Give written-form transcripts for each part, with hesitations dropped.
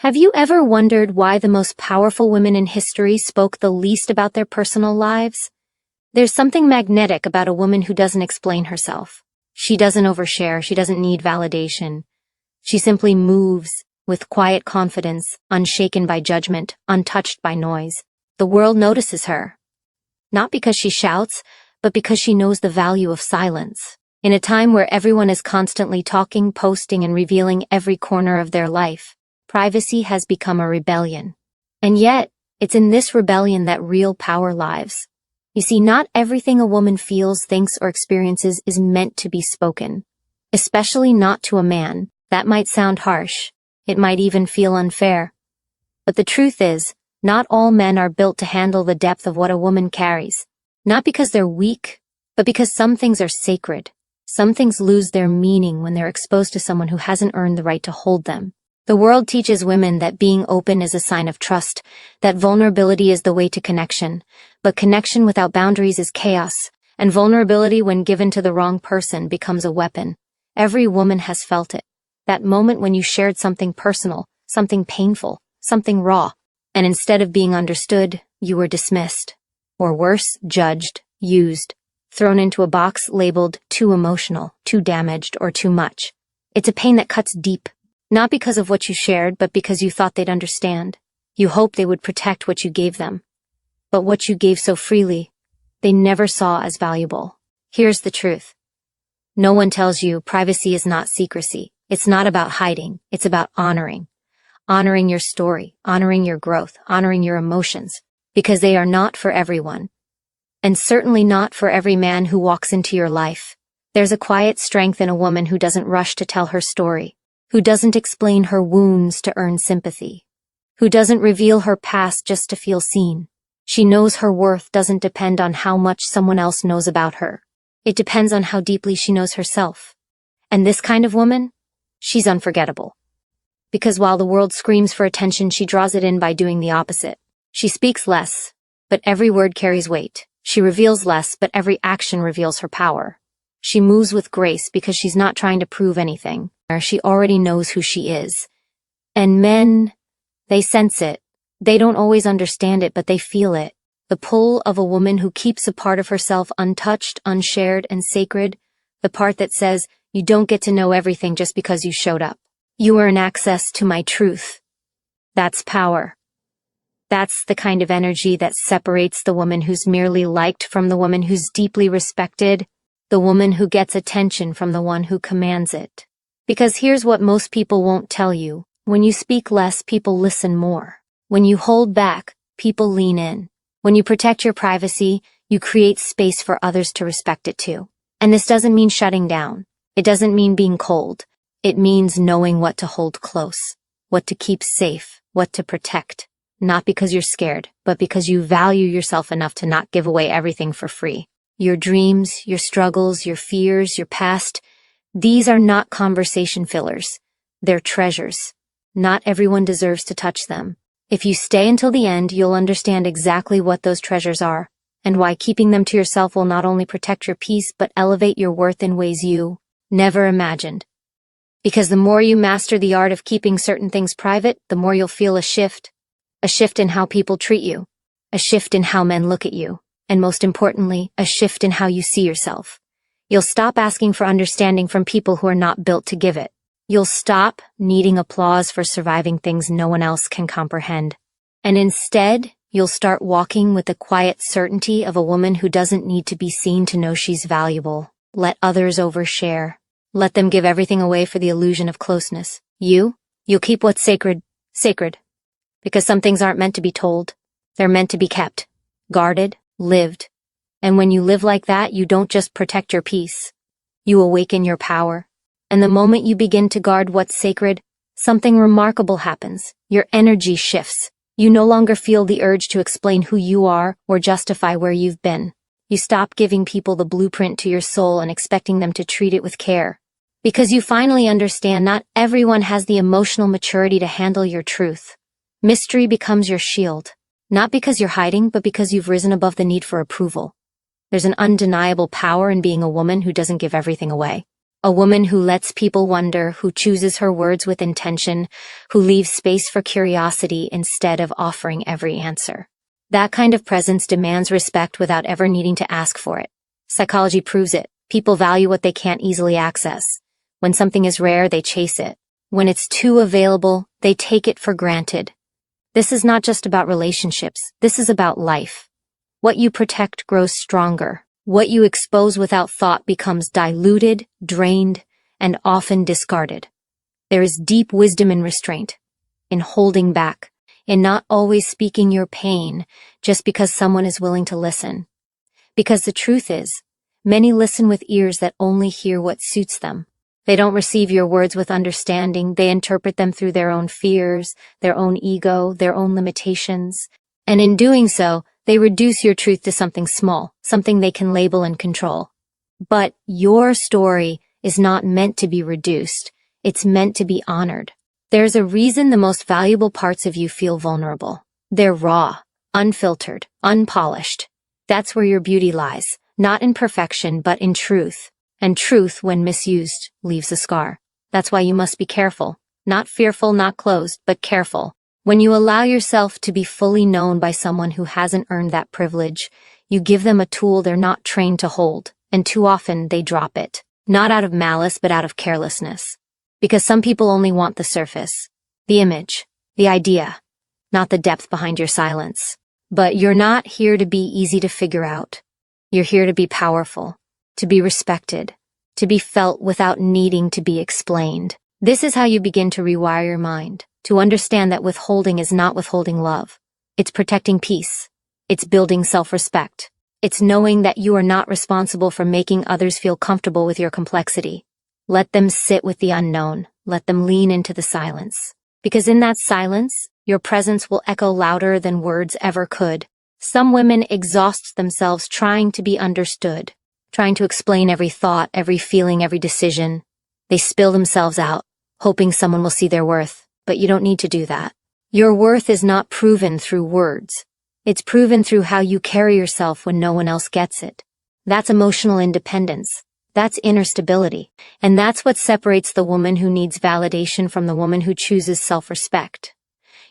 Have you ever wondered why the most powerful women in history spoke the least about their personal lives? There's something magnetic about a woman who doesn't explain herself. She doesn't overshare, she doesn't need validation. She simply moves with quiet confidence, unshaken by judgment, untouched by noise. The world notices her, not because she shouts, but because she knows the value of silence. In a time where everyone is constantly talking, posting, and revealing every corner of their life, privacy has become a rebellion. And yet, it's in this rebellion that real power lies. You see, not everything a woman feels, thinks, or experiences is meant to be spoken. Especially not to a man. That might sound harsh. It might even feel unfair. But the truth is, not all men are built to handle the depth of what a woman carries. Not because they're weak, but because some things are sacred. Some things lose their meaning when they're exposed to someone who hasn't earned the right to hold them. The world teaches women that being open is a sign of trust, that vulnerability is the way to connection, but connection without boundaries is chaos, and vulnerability when given to the wrong person becomes a weapon. Every woman has felt it. That moment when you shared something personal, something painful, something raw, and instead of being understood, you were dismissed. Or worse, judged, used, thrown into a box labeled too emotional, too damaged, or too much. It's a pain that cuts deep. Not because of what you shared, but because you thought they'd understand. You hoped they would protect what you gave them. But what you gave so freely, they never saw as valuable. Here's the truth. No one tells you privacy is not secrecy. It's not about hiding. It's about honoring. Honoring your story, honoring your growth, honoring your emotions, because they are not for everyone. And certainly not for every man who walks into your life. There's a quiet strength in a woman who doesn't rush to tell her story, who doesn't explain her wounds to earn sympathy, who doesn't reveal her past just to feel seen. She knows her worth doesn't depend on how much someone else knows about her. It depends on how deeply she knows herself. And this kind of woman, she's unforgettable. Because while the world screams for attention, she draws it in by doing the opposite. She speaks less, but every word carries weight. She reveals less, but every action reveals her power. She moves with grace because she's not trying to prove anything. She already knows who she is. And men, they sense it. They don't always understand it, but they feel it. The pull of a woman who keeps a part of herself untouched, unshared, and sacred. The part that says, you don't get to know everything just because you showed up. You earn access to my truth. That's power. That's the kind of energy that separates the woman who's merely liked from the woman who's deeply respected, the woman who gets attention from the one who commands it. Because here's what most people won't tell you. When you speak less, people listen more. When you hold back, people lean in. When you protect your privacy, you create space for others to respect it too. And this doesn't mean shutting down. It doesn't mean being cold. It means knowing what to hold close, what to keep safe, what to protect. Not because you're scared, but because you value yourself enough to not give away everything for free. Your dreams, your struggles, your fears, your past, these are not conversation fillers. They're treasures. Not everyone deserves to touch them. If you stay until the end, you'll understand exactly what those treasures are, and why keeping them to yourself will not only protect your peace, but elevate your worth in ways you never imagined. Because the more you master the art of keeping certain things private, the more you'll feel a shift in how people treat you, a shift in how men look at you, and most importantly, a shift in how you see yourself. You'll stop asking for understanding from people who are not built to give it. You'll stop needing applause for surviving things no one else can comprehend. And instead, you'll start walking with the quiet certainty of a woman who doesn't need to be seen to know she's valuable. Let others overshare. Let them give everything away for the illusion of closeness. You'll keep what's sacred, sacred. Because some things aren't meant to be told. They're meant to be kept, guarded, lived. And when you live like that, you don't just protect your peace. You awaken your power. And the moment you begin to guard what's sacred, something remarkable happens. Your energy shifts. You no longer feel the urge to explain who you are or justify where you've been. You stop giving people the blueprint to your soul and expecting them to treat it with care. Because you finally understand not everyone has the emotional maturity to handle your truth. Mystery becomes your shield. Not because you're hiding, but because you've risen above the need for approval. There's an undeniable power in being a woman who doesn't give everything away. A woman who lets people wonder, who chooses her words with intention, who leaves space for curiosity instead of offering every answer. That kind of presence demands respect without ever needing to ask for it. Psychology proves it. People value what they can't easily access. When something is rare, they chase it. When it's too available, they take it for granted. This is not just about relationships. This is about life. What you protect grows stronger. What you expose without thought becomes diluted, drained, and often discarded. There is deep wisdom in restraint, in holding back, in not always speaking your pain just because someone is willing to listen. Because the truth is, many listen with ears that only hear what suits them. They don't receive your words with understanding. They interpret them through their own fears, their own ego, their own limitations. And in doing so, they reduce your truth to something small, something they can label and control. But your story is not meant to be reduced. It's meant to be honored. There's a reason the most valuable parts of you feel vulnerable. They're raw, unfiltered, unpolished. That's where your beauty lies, not in perfection, but in truth. And truth, when misused, leaves a scar. That's why you must be careful. Not fearful, not closed, but careful. When you allow yourself to be fully known by someone who hasn't earned that privilege, you give them a tool they're not trained to hold, and too often they drop it. Not out of malice, but out of carelessness. Because some people only want the surface, the image, the idea, not the depth behind your silence. But you're not here to be easy to figure out. You're here to be powerful, to be respected, to be felt without needing to be explained. This is how you begin to rewire your mind, to understand that withholding is not withholding love. It's protecting peace. It's building self-respect. It's knowing that you are not responsible for making others feel comfortable with your complexity. Let them sit with the unknown. Let them lean into the silence. Because in that silence, your presence will echo louder than words ever could. Some women exhaust themselves trying to be understood, trying to explain every thought, every feeling, every decision. They spill themselves out, hoping someone will see their worth. But you don't need to do that. Your worth is not proven through words. It's proven through how you carry yourself when no one else gets it. That's emotional independence. That's inner stability. And that's what separates the woman who needs validation from the woman who chooses self-respect.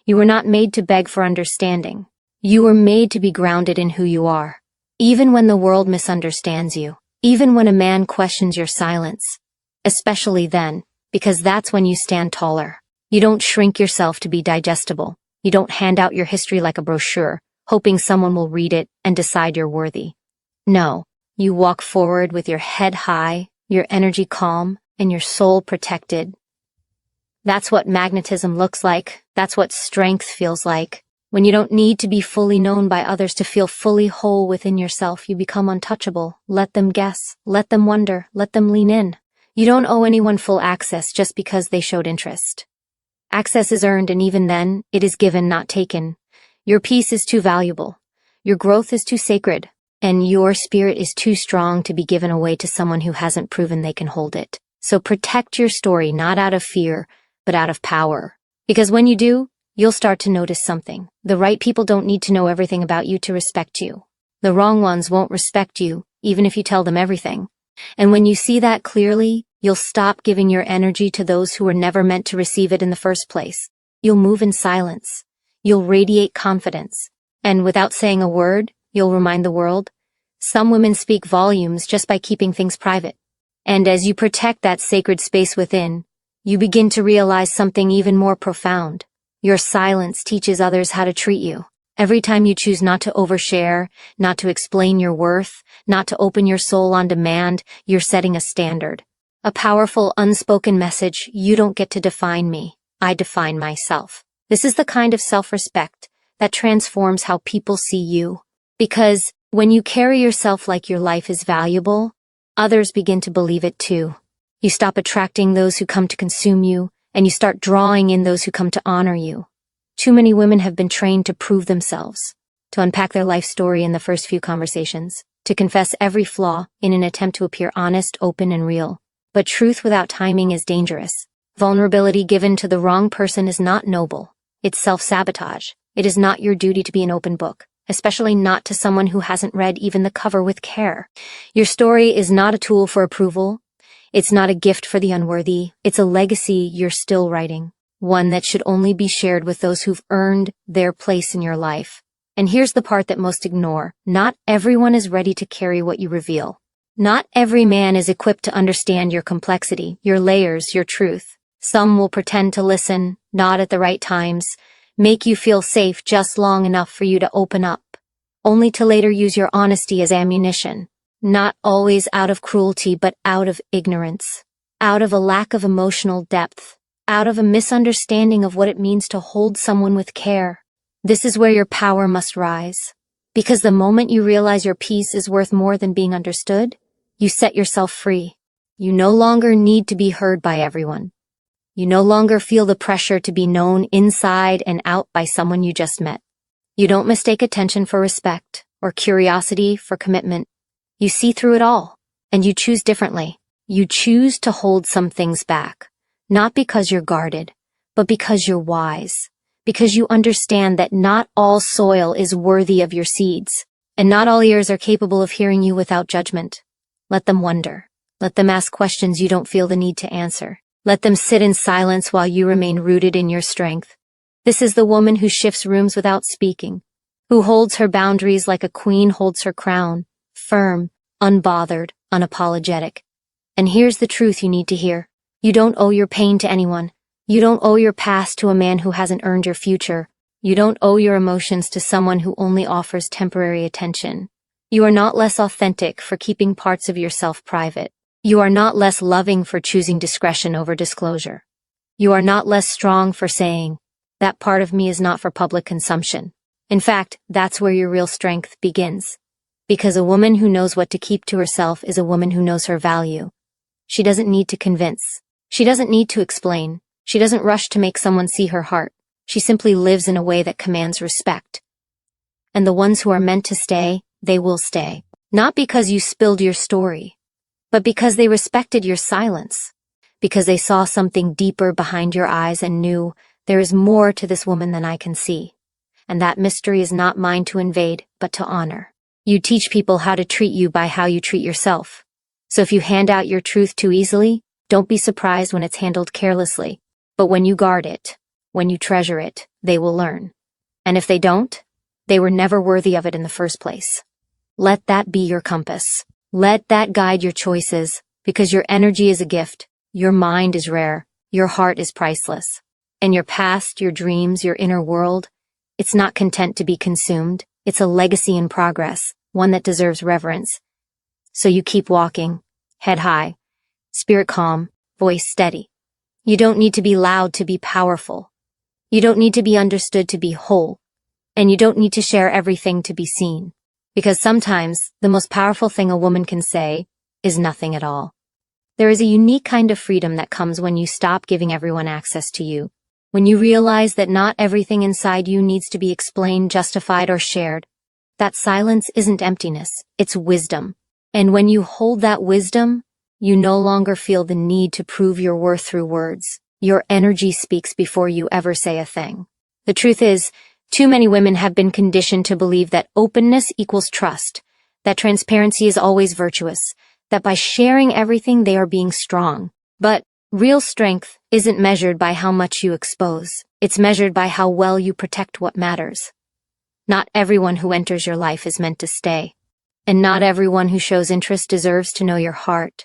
You were not made to beg for understanding. You were made to be grounded in who you are. Even when the world misunderstands you. Even when a man questions your silence. Especially then, because that's when you stand taller. You don't shrink yourself to be digestible. You don't hand out your history like a brochure, hoping someone will read it and decide you're worthy. No, you walk forward with your head high, your energy calm, and your soul protected. That's what magnetism looks like. That's what strength feels like. When you don't need to be fully known by others to feel fully whole within yourself, you become untouchable. Let them guess. Let them wonder. Let them lean in. You don't owe anyone full access just because they showed interest. Access is earned, and even then, it is given, not taken. Your peace is too valuable. Your growth is too sacred. And your spirit is too strong to be given away to someone who hasn't proven they can hold it. So protect your story, not out of fear, but out of power. Because when you do, you'll start to notice something. The right people don't need to know everything about you to respect you. The wrong ones won't respect you, even if you tell them everything. And when you see that clearly, you'll stop giving your energy to those who were never meant to receive it in the first place. You'll move in silence. You'll radiate confidence. And without saying a word, you'll remind the world, some women speak volumes just by keeping things private. And as you protect that sacred space within, you begin to realize something even more profound. Your silence teaches others how to treat you. Every time you choose not to overshare, not to explain your worth, not to open your soul on demand, you're setting a standard. A powerful, unspoken message: you don't get to define me. I define myself. This is the kind of self-respect that transforms how people see you. Because when you carry yourself like your life is valuable, others begin to believe it too. You stop attracting those who come to consume you, and you start drawing in those who come to honor you. Too many women have been trained to prove themselves, to unpack their life story in the first few conversations, to confess every flaw in an attempt to appear honest, open, and real. But truth without timing is dangerous. Vulnerability given to the wrong person is not noble. It's self-sabotage. It is not your duty to be an open book, especially not to someone who hasn't read even the cover with care. Your story is not a tool for approval. It's not a gift for the unworthy, it's a legacy you're still writing, one that should only be shared with those who've earned their place in your life. And here's the part that most ignore. Not everyone is ready to carry what you reveal. Not every man is equipped to understand your complexity, your layers, your truth. Some will pretend to listen, nod at the right times, make you feel safe just long enough for you to open up, only to later use your honesty as ammunition. Not always out of cruelty, but out of ignorance, out of a lack of emotional depth, out of a misunderstanding of what it means to hold someone with care. This is where your power must rise. Because the moment you realize your peace is worth more than being understood, you set yourself free. You no longer need to be heard by everyone. You no longer feel the pressure to be known inside and out by someone you just met. You don't mistake attention for respect or curiosity for commitment. You see through it all, and you choose differently. You choose to hold some things back, not because you're guarded, but because you're wise, because you understand that not all soil is worthy of your seeds, and not all ears are capable of hearing you without judgment. Let them wonder. Let them ask questions you don't feel the need to answer. Let them sit in silence while you remain rooted in your strength. This is the woman who shifts rooms without speaking, who holds her boundaries like a queen holds her crown, firm, unbothered, unapologetic. And here's the truth you need to hear. You don't owe your pain to anyone. You don't owe your past to a man who hasn't earned your future. You don't owe your emotions to someone who only offers temporary attention. You are not less authentic for keeping parts of yourself private. You are not less loving for choosing discretion over disclosure. You are not less strong for saying, that part of me is not for public consumption. In fact, that's where your real strength begins. Because a woman who knows what to keep to herself is a woman who knows her value. She doesn't need to convince. She doesn't need to explain. She doesn't rush to make someone see her heart. She simply lives in a way that commands respect. And the ones who are meant to stay, they will stay. Not because you spilled your story, but because they respected your silence. Because they saw something deeper behind your eyes and knew, there is more to this woman than I can see. And that mystery is not mine to invade, but to honor. You teach people how to treat you by how you treat yourself. So if you hand out your truth too easily, don't be surprised when it's handled carelessly. But when you guard it, when you treasure it, they will learn. And if they don't, they were never worthy of it in the first place. Let that be your compass. Let that guide your choices, because your energy is a gift, your mind is rare, your heart is priceless. And your past, your dreams, your inner world, it's not content to be consumed. It's a legacy in progress, one that deserves reverence. So you keep walking, head high, spirit calm, voice steady. You don't need to be loud to be powerful. You don't need to be understood to be whole. And you don't need to share everything to be seen. Because sometimes, the most powerful thing a woman can say is nothing at all. There is a unique kind of freedom that comes when you stop giving everyone access to you. When you realize that not everything inside you needs to be explained, justified, or shared. That silence isn't emptiness, it's wisdom. And when you hold that wisdom, you no longer feel the need to prove your worth through words. Your energy speaks before you ever say a thing. The truth is, too many women have been conditioned to believe that openness equals trust, that transparency is always virtuous, that by sharing everything they are being strong. But real strength isn't measured by how much you expose. It's measured by how well you protect what matters. Not everyone who enters your life is meant to stay. And not everyone who shows interest deserves to know your heart.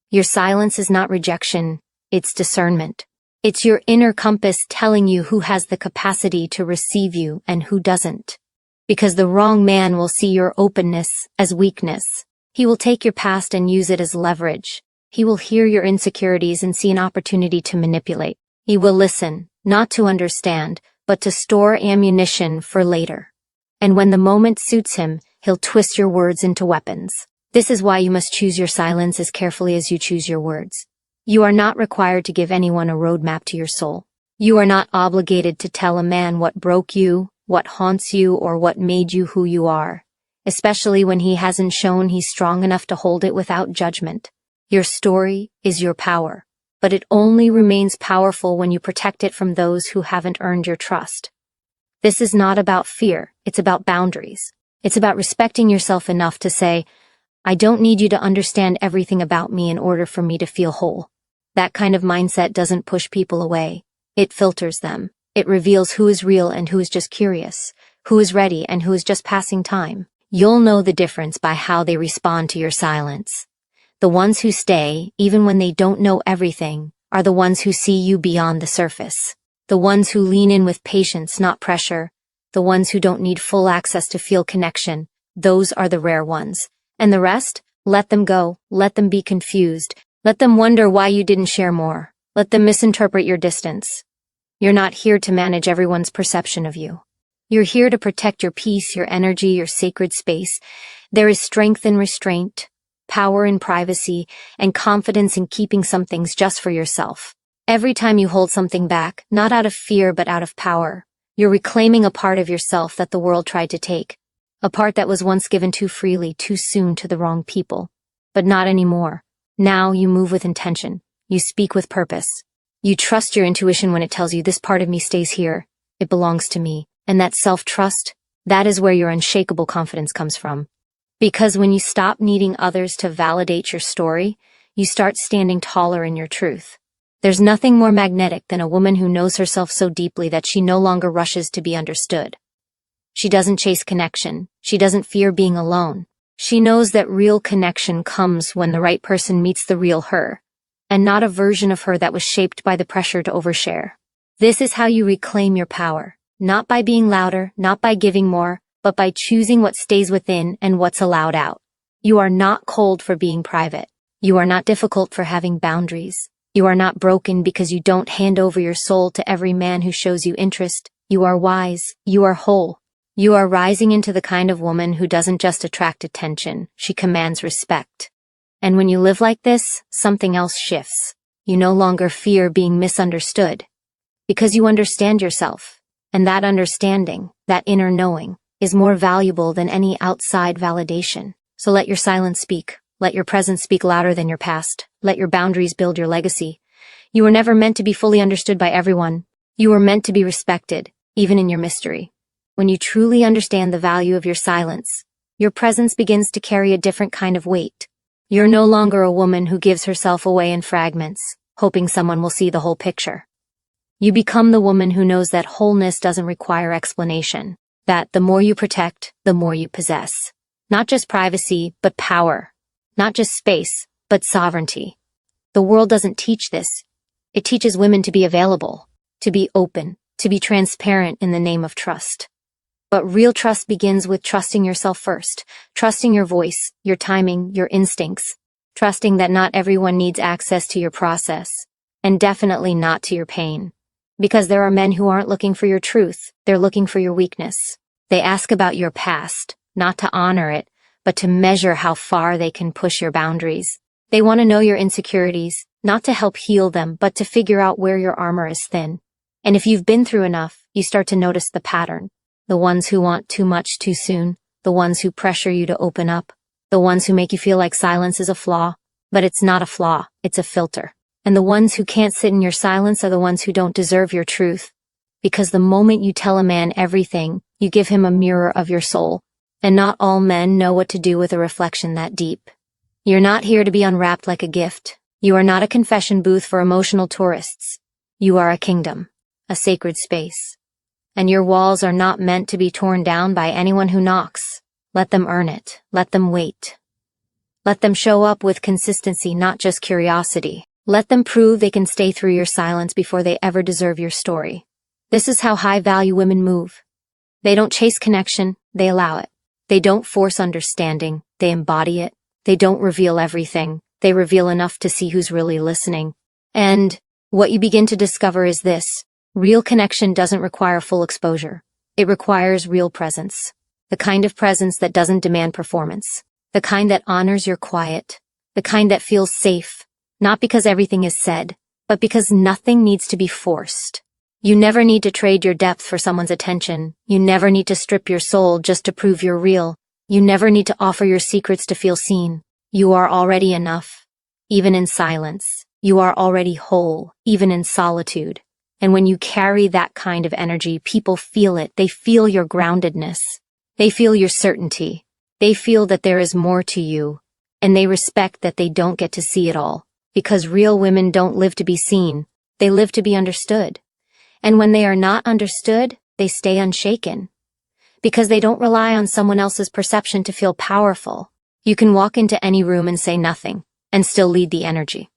Your silence is not rejection, it's discernment. It's your inner compass telling you who has the capacity to receive you and who doesn't. Because the wrong man will see your openness as weakness. He will take your past and use it as leverage. He will hear your insecurities and see an opportunity to manipulate. He will listen, not to understand, but to store ammunition for later. And when the moment suits him, he'll twist your words into weapons. This is why you must choose your silence as carefully as you choose your words. You are not required to give anyone a roadmap to your soul. You are not obligated to tell a man what broke you, what haunts you, or what made you who you are, especially when he hasn't shown he's strong enough to hold it without judgment. Your story is your power, but it only remains powerful when you protect it from those who haven't earned your trust. This is not about fear, it's about boundaries. It's about respecting yourself enough to say, I don't need you to understand everything about me in order for me to feel whole. That kind of mindset doesn't push people away. It filters them. It reveals who is real and who is just curious, who is ready and who is just passing time. You'll know the difference by how they respond to your silence. The ones who stay, even when they don't know everything, are the ones who see you beyond the surface. The ones who lean in with patience, not pressure. The ones who don't need full access to feel connection. Those are the rare ones. And the rest? Let them go. Let them be confused. Let them wonder why you didn't share more. Let them misinterpret your distance. You're not here to manage everyone's perception of you. You're here to protect your peace, your energy, your sacred space. There is strength in restraint, power in privacy, and confidence in keeping some things just for yourself. Every time you hold something back, not out of fear but out of power, you're reclaiming a part of yourself that the world tried to take. A part that was once given too freely, too soon to the wrong people. But not anymore. Now you move with intention. You speak with purpose. You trust your intuition when it tells you this part of me stays here. It belongs to me. And that self-trust, that is where your unshakable confidence comes from. Because when you stop needing others to validate your story, you start standing taller in your truth. There's nothing more magnetic than a woman who knows herself so deeply that she no longer rushes to be understood. She doesn't chase connection. She doesn't fear being alone. She knows that real connection comes when the right person meets the real her, and not a version of her that was shaped by the pressure to overshare. This is how you reclaim your power. Not by being louder, not by giving more, but by choosing what stays within and what's allowed out. You are not cold for being private. You are not difficult for having boundaries. You are not broken because you don't hand over your soul to every man who shows you interest. You are wise. You are whole. You are rising into the kind of woman who doesn't just attract attention, she commands respect. And when you live like this, something else shifts. You no longer fear being misunderstood. Because you understand yourself. And that understanding, that inner knowing, is more valuable than any outside validation. So let your silence speak. Let your presence speak louder than your past. Let your boundaries build your legacy. You were never meant to be fully understood by everyone. You were meant to be respected, even in your mystery. When you truly understand the value of your silence, your presence begins to carry a different kind of weight. You're no longer a woman who gives herself away in fragments, hoping someone will see the whole picture. You become the woman who knows that wholeness doesn't require explanation, that the more you protect, the more you possess. Not just privacy, but power. Not just space, but sovereignty. The world doesn't teach this. It teaches women to be available, to be open, to be transparent in the name of trust. But real trust begins with trusting yourself first, trusting your voice, your timing, your instincts, trusting that not everyone needs access to your process, and definitely not to your pain. Because there are men who aren't looking for your truth, they're looking for your weakness. They ask about your past, not to honor it, but to measure how far they can push your boundaries. They want to know your insecurities, not to help heal them, but to figure out where your armor is thin. And if you've been through enough, you start to notice the pattern. The ones who want too much too soon, the ones who pressure you to open up, the ones who make you feel like silence is a flaw. But it's not a flaw, it's a filter. And the ones who can't sit in your silence are the ones who don't deserve your truth. Because the moment you tell a man everything, you give him a mirror of your soul. And not all men know what to do with a reflection that deep. You're not here to be unwrapped like a gift. You are not a confession booth for emotional tourists. You are a kingdom, a sacred space. And your walls are not meant to be torn down by anyone who knocks. Let them earn it. Let them wait. Let them show up with consistency, not just curiosity. Let them prove they can stay through your silence before they ever deserve your story. This is how high-value women move. They don't chase connection, they allow it. They don't force understanding, they embody it. They don't reveal everything, they reveal enough to see who's really listening. And what you begin to discover is this. Real connection doesn't require full exposure. It requires real presence. The kind of presence that doesn't demand performance. The kind that honors your quiet. The kind that feels safe. Not because everything is said, but because nothing needs to be forced. You never need to trade your depth for someone's attention. You never need to strip your soul just to prove you're real. You never need to offer your secrets to feel seen. You are already enough, even in silence. You are already whole, even in solitude. And when you carry that kind of energy, people feel it. They feel your groundedness. They feel your certainty. They feel that there is more to you, And they respect that they don't get to see it all. Because real women don't live to be seen, they live to be understood. And when they are not understood, they stay unshaken. Because they don't rely on someone else's perception to feel powerful. You can walk into any room and say nothing, and still lead the energy.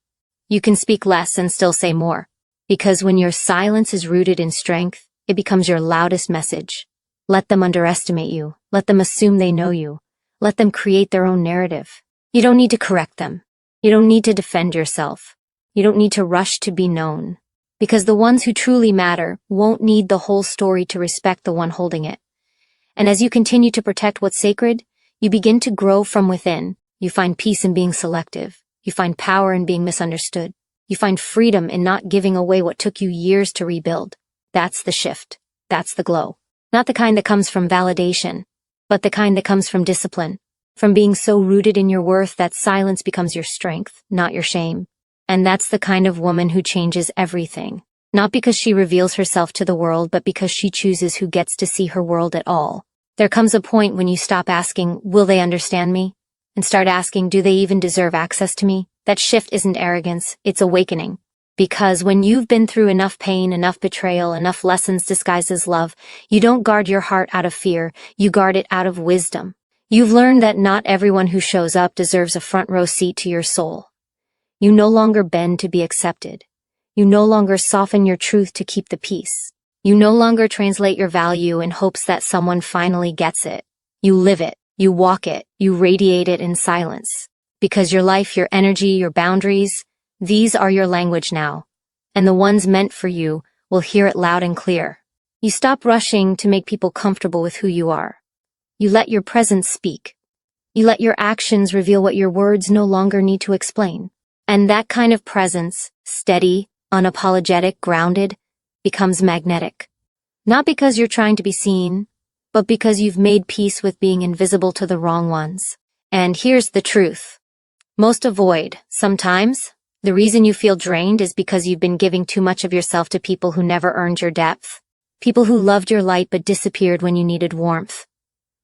You can speak less and still say more. Because when your silence is rooted in strength, it becomes your loudest message. Let them underestimate you. Let them assume they know you. Let them create their own narrative. You don't need to correct them. You don't need to defend yourself. You don't need to rush to be known. Because the ones who truly matter won't need the whole story to respect the one holding it. And as you continue to protect what's sacred, you begin to grow from within. You find peace in being selective. You find power in being misunderstood. You find freedom in not giving away what took you years to rebuild. That's the shift. That's the glow. Not the kind that comes from validation, but the kind that comes from discipline. From being so rooted in your worth that silence becomes your strength, not your shame. And that's the kind of woman who changes everything. Not because she reveals herself to the world, but because she chooses who gets to see her world at all. There comes a point when you stop asking, will they understand me? And start asking, do they even deserve access to me? That shift isn't arrogance, it's awakening. Because when you've been through enough pain, enough betrayal, enough lessons disguised as love, you don't guard your heart out of fear, you guard it out of wisdom. You've learned that not everyone who shows up deserves a front row seat to your soul. You no longer bend to be accepted. You no longer soften your truth to keep the peace. You no longer translate your value in hopes that someone finally gets it. You live it, you walk it, you radiate it in silence. Because your life, your energy, your boundaries, these are your language now. And the ones meant for you will hear it loud and clear. You stop rushing to make people comfortable with who you are. You let your presence speak. You let your actions reveal what your words no longer need to explain. And that kind of presence, steady, unapologetic, grounded, becomes magnetic. Not because you're trying to be seen, but because you've made peace with being invisible to the wrong ones. And here's the truth. Most avoid, sometimes, the reason you feel drained is because you've been giving too much of yourself to people who never earned your depth. People who loved your light but disappeared when you needed warmth.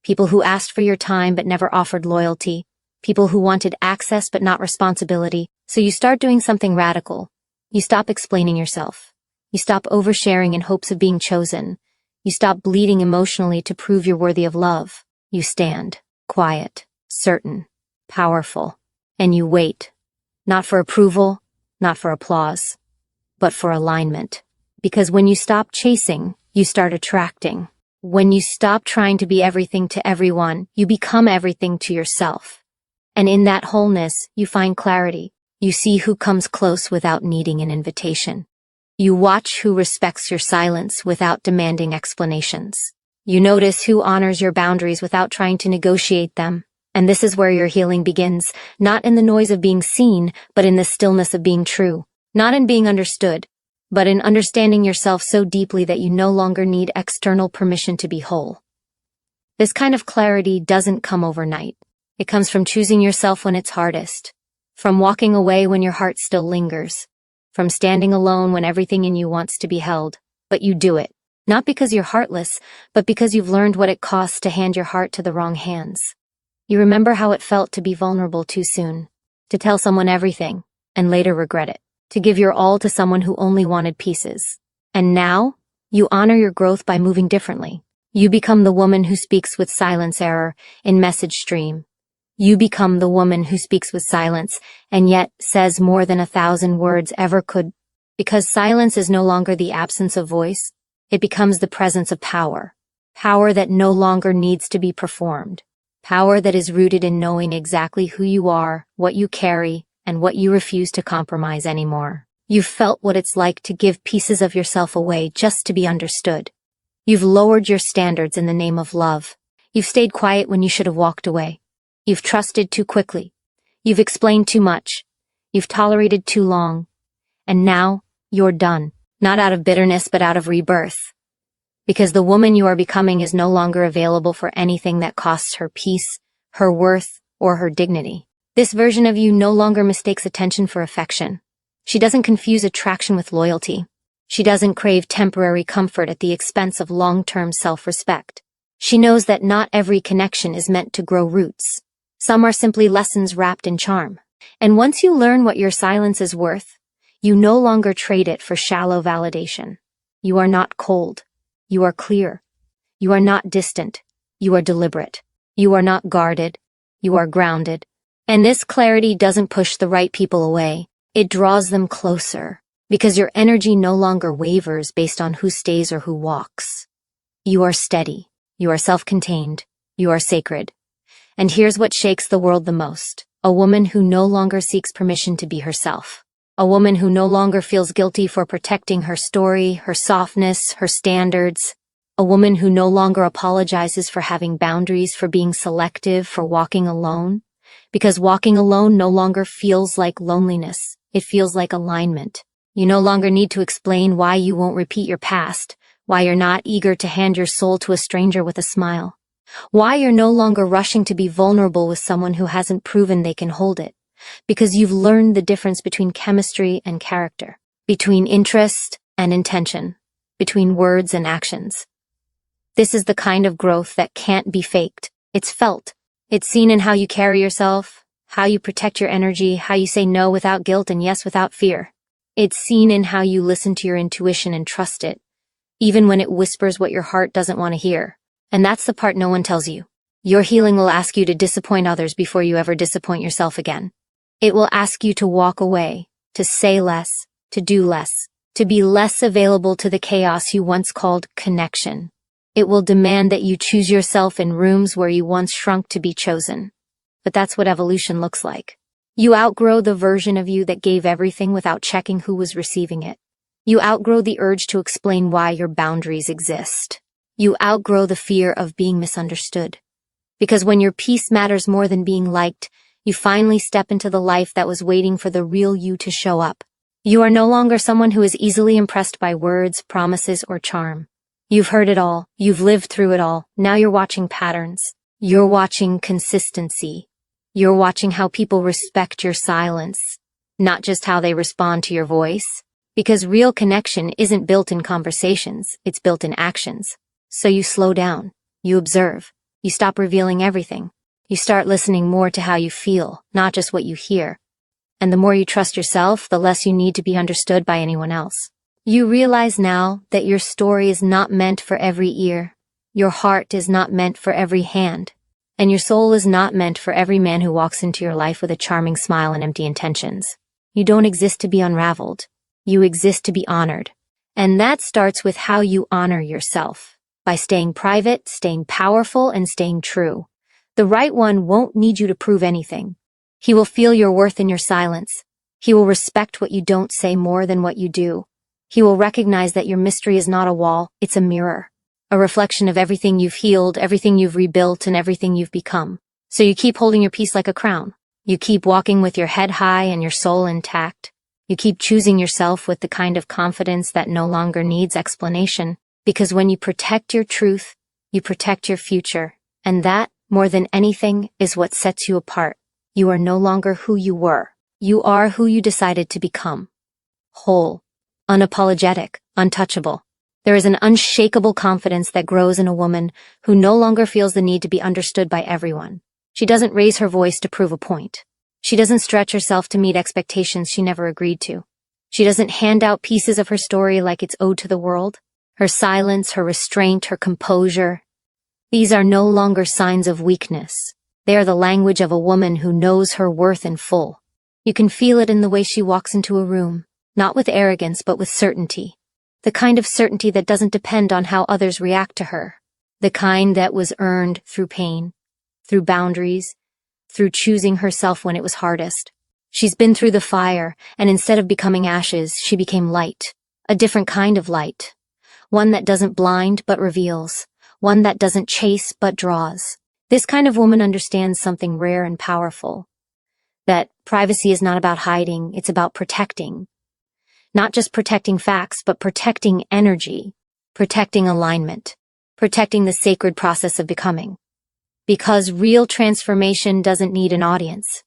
People who asked for your time but never offered loyalty. People who wanted access but not responsibility. So you start doing something radical. You stop explaining yourself. You stop oversharing in hopes of being chosen. You stop bleeding emotionally to prove you're worthy of love. You stand, quiet, certain, powerful, and you wait. Not for approval, not for applause, but for alignment. Because when you stop chasing, you start attracting. When you stop trying to be everything to everyone, you become everything to yourself. And in that wholeness, you find clarity. You see who comes close without needing an invitation. You watch who respects your silence without demanding explanations. You notice who honors your boundaries without trying to negotiate them. And this is where your healing begins, not in the noise of being seen, but in the stillness of being true. Not in being understood, but in understanding yourself so deeply that you no longer need external permission to be whole. This kind of clarity doesn't come overnight. It comes from choosing yourself when it's hardest, from walking away when your heart still lingers, from standing alone when everything in you wants to be held. But you do it, not because you're heartless, but because you've learned what it costs to hand your heart to the wrong hands. You remember how it felt to be vulnerable too soon, to tell someone everything, and later regret it, to give your all to someone who only wanted pieces. And now, you honor your growth by moving differently. You become the woman who speaks with silence error in message stream. You become the woman who speaks with silence, and yet says more than 1,000 words ever could. Because silence is no longer the absence of voice, it becomes the presence of power. Power that no longer needs to be performed. Power that is rooted in knowing exactly who you are, what you carry, and what you refuse to compromise anymore. You've felt what it's like to give pieces of yourself away just to be understood. You've lowered your standards in the name of love. You've stayed quiet when you should have walked away. You've trusted too quickly. You've explained too much. You've tolerated too long. And now, you're done. Not out of bitterness, but out of rebirth. Because the woman you are becoming is no longer available for anything that costs her peace, her worth, or her dignity. This version of you no longer mistakes attention for affection. She doesn't confuse attraction with loyalty. She doesn't crave temporary comfort at the expense of long-term self-respect. She knows that not every connection is meant to grow roots. Some are simply lessons wrapped in charm. And once you learn what your silence is worth, you no longer trade it for shallow validation. You are not cold. You are clear. You are not distant. You are deliberate. You are not guarded. You are grounded. And this clarity doesn't push the right people away. It draws them closer, because your energy no longer wavers based on who stays or who walks. You are steady. You are self-contained. You are sacred. And here's what shakes the world the most: a woman who no longer seeks permission to be herself. A woman who no longer feels guilty for protecting her story, her softness, her standards. A woman who no longer apologizes for having boundaries, for being selective, for walking alone. Because walking alone no longer feels like loneliness. It feels like alignment. You no longer need to explain why you won't repeat your past, why you're not eager to hand your soul to a stranger with a smile, why you're no longer rushing to be vulnerable with someone who hasn't proven they can hold it. Because you've learned the difference between chemistry and character, between interest and intention, between words and actions. This is the kind of growth that can't be faked. It's felt. It's seen in how you carry yourself, how you protect your energy, how you say no without guilt and yes without fear. It's seen in how you listen to your intuition and trust it, even when it whispers what your heart doesn't want to hear. And that's the part no one tells you. Your healing will ask you to disappoint others before you ever disappoint yourself again. It will ask you to walk away, to say less, to do less, to be less available to the chaos you once called connection. It will demand that you choose yourself in rooms where you once shrunk to be chosen. But that's what evolution looks like. You outgrow the version of you that gave everything without checking who was receiving it. You outgrow the urge to explain why your boundaries exist. You outgrow the fear of being misunderstood. Because when your peace matters more than being liked, you finally step into the life that was waiting for the real you to show up. You are no longer someone who is easily impressed by words, promises, or charm. You've heard it all. You've lived through it all. Now you're watching patterns. You're watching consistency. You're watching how people respect your silence, not just how they respond to your voice. Because real connection isn't built in conversations, it's built in actions. So you slow down. You observe. You stop revealing everything. You start listening more to how you feel, not just what you hear. And the more you trust yourself, the less you need to be understood by anyone else. You realize now that your story is not meant for every ear. Your heart is not meant for every hand. And your soul is not meant for every man who walks into your life with a charming smile and empty intentions. You don't exist to be unraveled. You exist to be honored. And that starts with how you honor yourself. By staying private, staying powerful, and staying true. The right one won't need you to prove anything. He will feel your worth in your silence. He will respect what you don't say more than what you do. He will recognize that your mystery is not a wall, it's a mirror. A reflection of everything you've healed, everything you've rebuilt, and everything you've become. So you keep holding your peace like a crown. You keep walking with your head high and your soul intact. You keep choosing yourself with the kind of confidence that no longer needs explanation. Because when you protect your truth, you protect your future. And that, more than anything, is what sets you apart. You are no longer who you were. You are who you decided to become. Whole, unapologetic, untouchable. There is an unshakable confidence that grows in a woman who no longer feels the need to be understood by everyone. She doesn't raise her voice to prove a point. She doesn't stretch herself to meet expectations she never agreed to. She doesn't hand out pieces of her story like it's owed to the world. Her silence, her restraint, her composure. These are no longer signs of weakness. They are the language of a woman who knows her worth in full. You can feel it in the way she walks into a room, not with arrogance but with certainty. The kind of certainty that doesn't depend on how others react to her. The kind that was earned through pain, through boundaries, through choosing herself when it was hardest. She's been through the fire, and instead of becoming ashes, she became light. A different kind of light. One that doesn't blind but reveals. One that doesn't chase but draws. This kind of woman understands something rare and powerful. That privacy is not about hiding, it's about protecting. Not just protecting facts, but protecting energy. Protecting alignment. Protecting the sacred process of becoming. Because real transformation doesn't need an audience.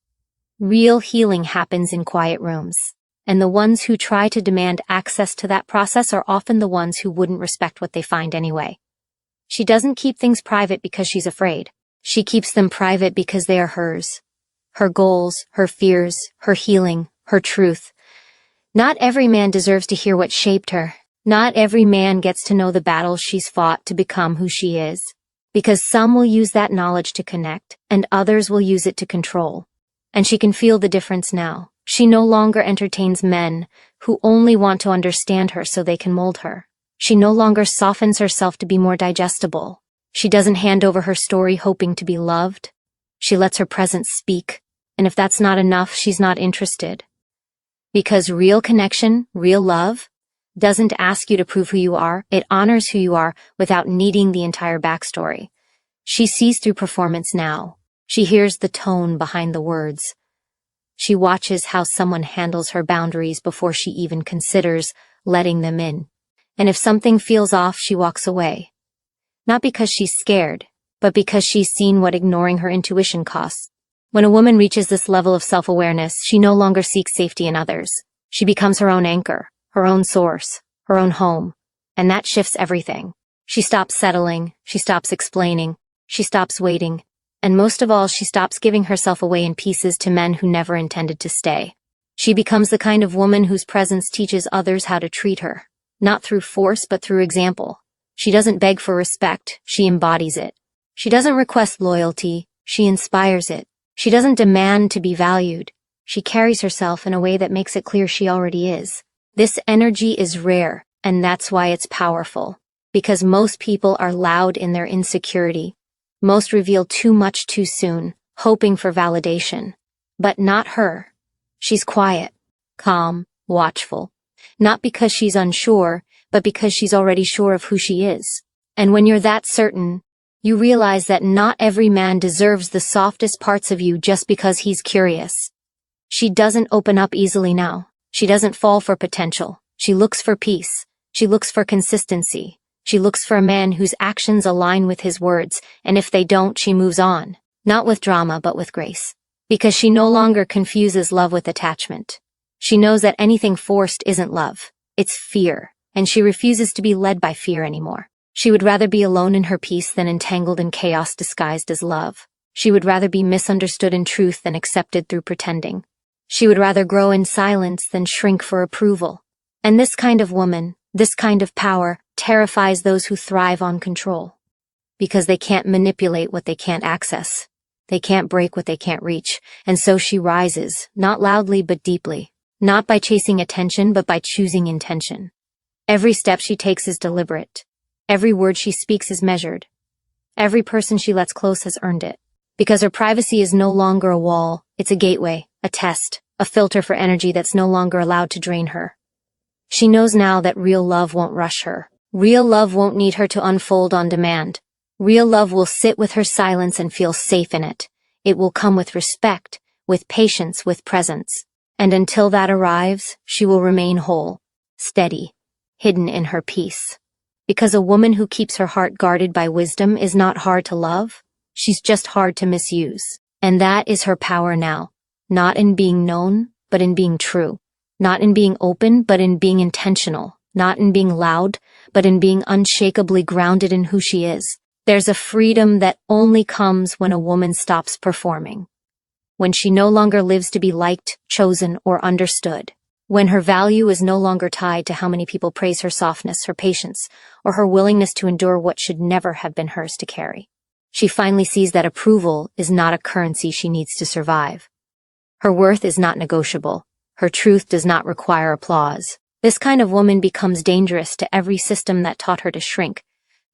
Real healing happens in quiet rooms. And the ones who try to demand access to that process are often the ones who wouldn't respect what they find anyway. She doesn't keep things private because she's afraid. She keeps them private because they are hers. Her goals, her fears, her healing, her truth. Not every man deserves to hear what shaped her. Not every man gets to know the battles she's fought to become who she is. Because some will use that knowledge to connect, and others will use it to control. And she can feel the difference now. She no longer entertains men who only want to understand her so they can mold her. She no longer softens herself to be more digestible. She doesn't hand over her story hoping to be loved. She lets her presence speak, and if that's not enough, she's not interested. Because real connection, real love, doesn't ask you to prove who you are, it honors who you are without needing the entire backstory. She sees through performance now. She hears the tone behind the words. She watches how someone handles her boundaries before she even considers letting them in. And if something feels off, she walks away. Not because she's scared, but because she's seen what ignoring her intuition costs. When a woman reaches this level of self-awareness, she no longer seeks safety in others. She becomes her own anchor, her own source, her own home. And that shifts everything. She stops settling, she stops explaining, she stops waiting, and most of all, she stops giving herself away in pieces to men who never intended to stay. She becomes the kind of woman whose presence teaches others how to treat her, not through force but through example. She doesn't beg for respect, she embodies it. She doesn't request loyalty, she inspires it. She doesn't demand to be valued. She carries herself in a way that makes it clear she already is. This energy is rare, and that's why it's powerful. Because most people are loud in their insecurity. Most reveal too much too soon, hoping for validation. But not her. She's quiet, calm, watchful. Not because she's unsure, but because she's already sure of who she is. And when you're that certain, you realize that not every man deserves the softest parts of you just because he's curious. She doesn't open up easily now. She doesn't fall for potential. She looks for peace. She looks for consistency. She looks for a man whose actions align with his words, and if they don't, she moves on. Not with drama, but with grace. Because she no longer confuses love with attachment. She knows that anything forced isn't love. It's fear, and she refuses to be led by fear anymore. She would rather be alone in her peace than entangled in chaos disguised as love. She would rather be misunderstood in truth than accepted through pretending. She would rather grow in silence than shrink for approval. And this kind of woman, this kind of power, terrifies those who thrive on control. Because they can't manipulate what they can't access. They can't break what they can't reach. And so she rises, not loudly but deeply. Not by chasing attention, but by choosing intention. Every step she takes is deliberate. Every word she speaks is measured. Every person she lets close has earned it. Because her privacy is no longer a wall, it's a gateway, a test, a filter for energy that's no longer allowed to drain her. She knows now that real love won't rush her. Real love won't need her to unfold on demand. Real love will sit with her silence and feel safe in it. It will come with respect, with patience, with presence. And until that arrives, she will remain whole, steady, hidden in her peace. Because a woman who keeps her heart guarded by wisdom is not hard to love, she's just hard to misuse. And that is her power now. Not in being known, but in being true. Not in being open, but in being intentional. Not in being loud, but in being unshakably grounded in who she is. There's a freedom that only comes when a woman stops performing. When she no longer lives to be liked, chosen, or understood. When her value is no longer tied to how many people praise her softness, her patience, or her willingness to endure what should never have been hers to carry. She finally sees that approval is not a currency she needs to survive. Her worth is not negotiable. Her truth does not require applause. This kind of woman becomes dangerous to every system that taught her to shrink,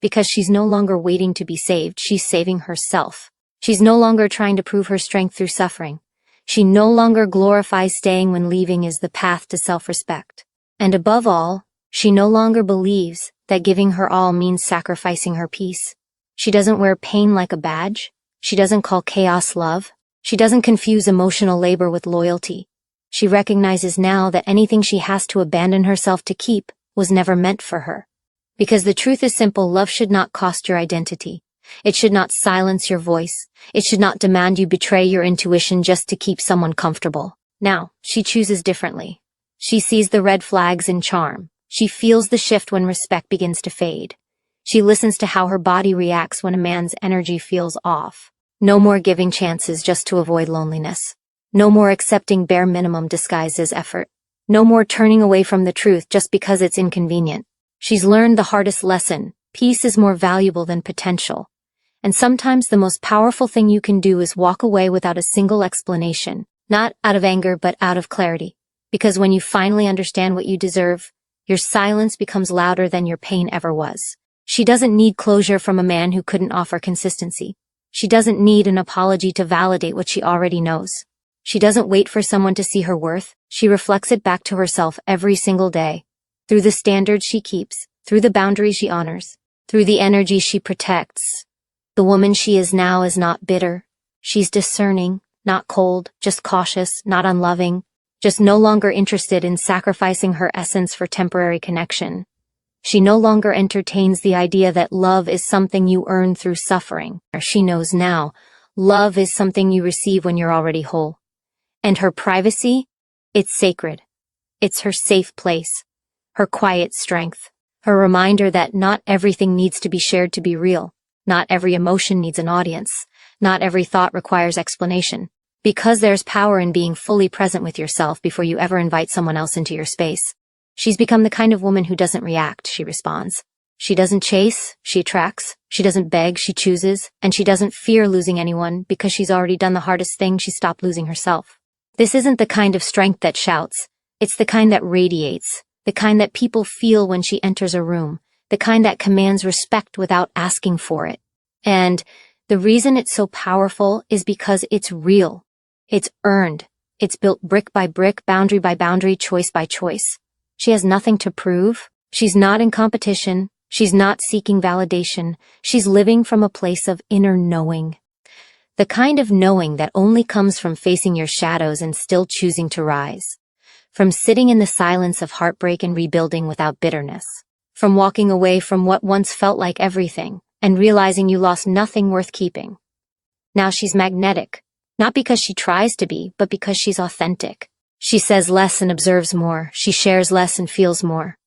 because she's no longer waiting to be saved, she's saving herself. She's no longer trying to prove her strength through suffering. She no longer glorifies staying when leaving is the path to self-respect. And above all, she no longer believes that giving her all means sacrificing her peace. She doesn't wear pain like a badge. She doesn't call chaos love. She doesn't confuse emotional labor with loyalty. She recognizes now that anything she has to abandon herself to keep was never meant for her. Because the truth is simple, love should not cost your identity. It should not silence your voice. It should not demand you betray your intuition just to keep someone comfortable. Now, she chooses differently. She sees the red flags in charm. She feels the shift when respect begins to fade. She listens to how her body reacts when a man's energy feels off. No more giving chances just to avoid loneliness. No more accepting bare minimum disguised as effort. No more turning away from the truth just because it's inconvenient. She's learned the hardest lesson: peace is more valuable than potential. And sometimes the most powerful thing you can do is walk away without a single explanation, not out of anger but out of clarity. Because when you finally understand what you deserve, your silence becomes louder than your pain ever was. She doesn't need closure from a man who couldn't offer consistency. She doesn't need an apology to validate what she already knows. She doesn't wait for someone to see her worth. She reflects it back to herself every single day, through the standards she keeps, through the boundaries she honors, through the energy she protects. The woman she is now is not bitter. She's discerning, not cold, just cautious, not unloving, just no longer interested in sacrificing her essence for temporary connection. She no longer entertains the idea that love is something you earn through suffering. She knows now, love is something you receive when you're already whole. And her privacy? It's sacred. It's her safe place, her quiet strength, her reminder that not everything needs to be shared to be real. Not every emotion needs an audience. Not every thought requires explanation. Because there's power in being fully present with yourself before you ever invite someone else into your space. She's become the kind of woman who doesn't react, she responds. She doesn't chase, she attracts. She doesn't beg, she chooses. And she doesn't fear losing anyone because she's already done the hardest thing: she stopped losing herself. This isn't the kind of strength that shouts. It's the kind that radiates, the kind that people feel when she enters a room, the kind that commands respect without asking for it. And the reason it's so powerful is because it's real. It's earned. It's built brick by brick, boundary by boundary, choice by choice. She has nothing to prove. She's not in competition. She's not seeking validation. She's living from a place of inner knowing. The kind of knowing that only comes from facing your shadows and still choosing to rise. From sitting in the silence of heartbreak and rebuilding without bitterness. From walking away from what once felt like everything and realizing you lost nothing worth keeping. Now she's magnetic, not because she tries to be, but because she's authentic. She says less and observes more. She shares less and feels more.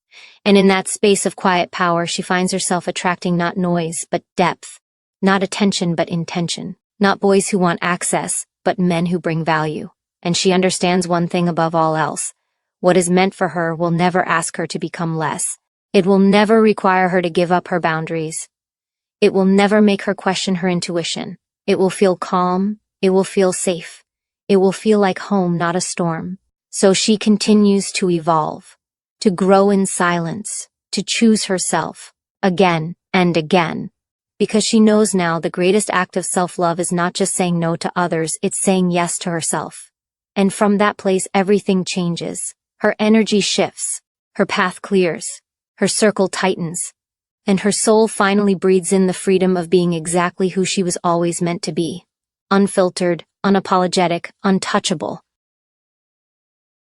And in that space of quiet power, she finds herself attracting not noise, but depth. Not attention, but intention. Not boys who want access, but men who bring value. And she understands one thing above all else. What is meant for her will never ask her to become less. It will never require her to give up her boundaries. It will never make her question her intuition. It will feel calm. It will feel safe. It will feel like home, not a storm. So she continues to evolve, to grow in silence, to choose herself, again and again. Because she knows now the greatest act of self-love is not just saying no to others, it's saying yes to herself. And from that place everything changes. Her energy shifts, her path clears, her circle tightens, and her soul finally breathes in the freedom of being exactly who she was always meant to be. Unfiltered, unapologetic, untouchable.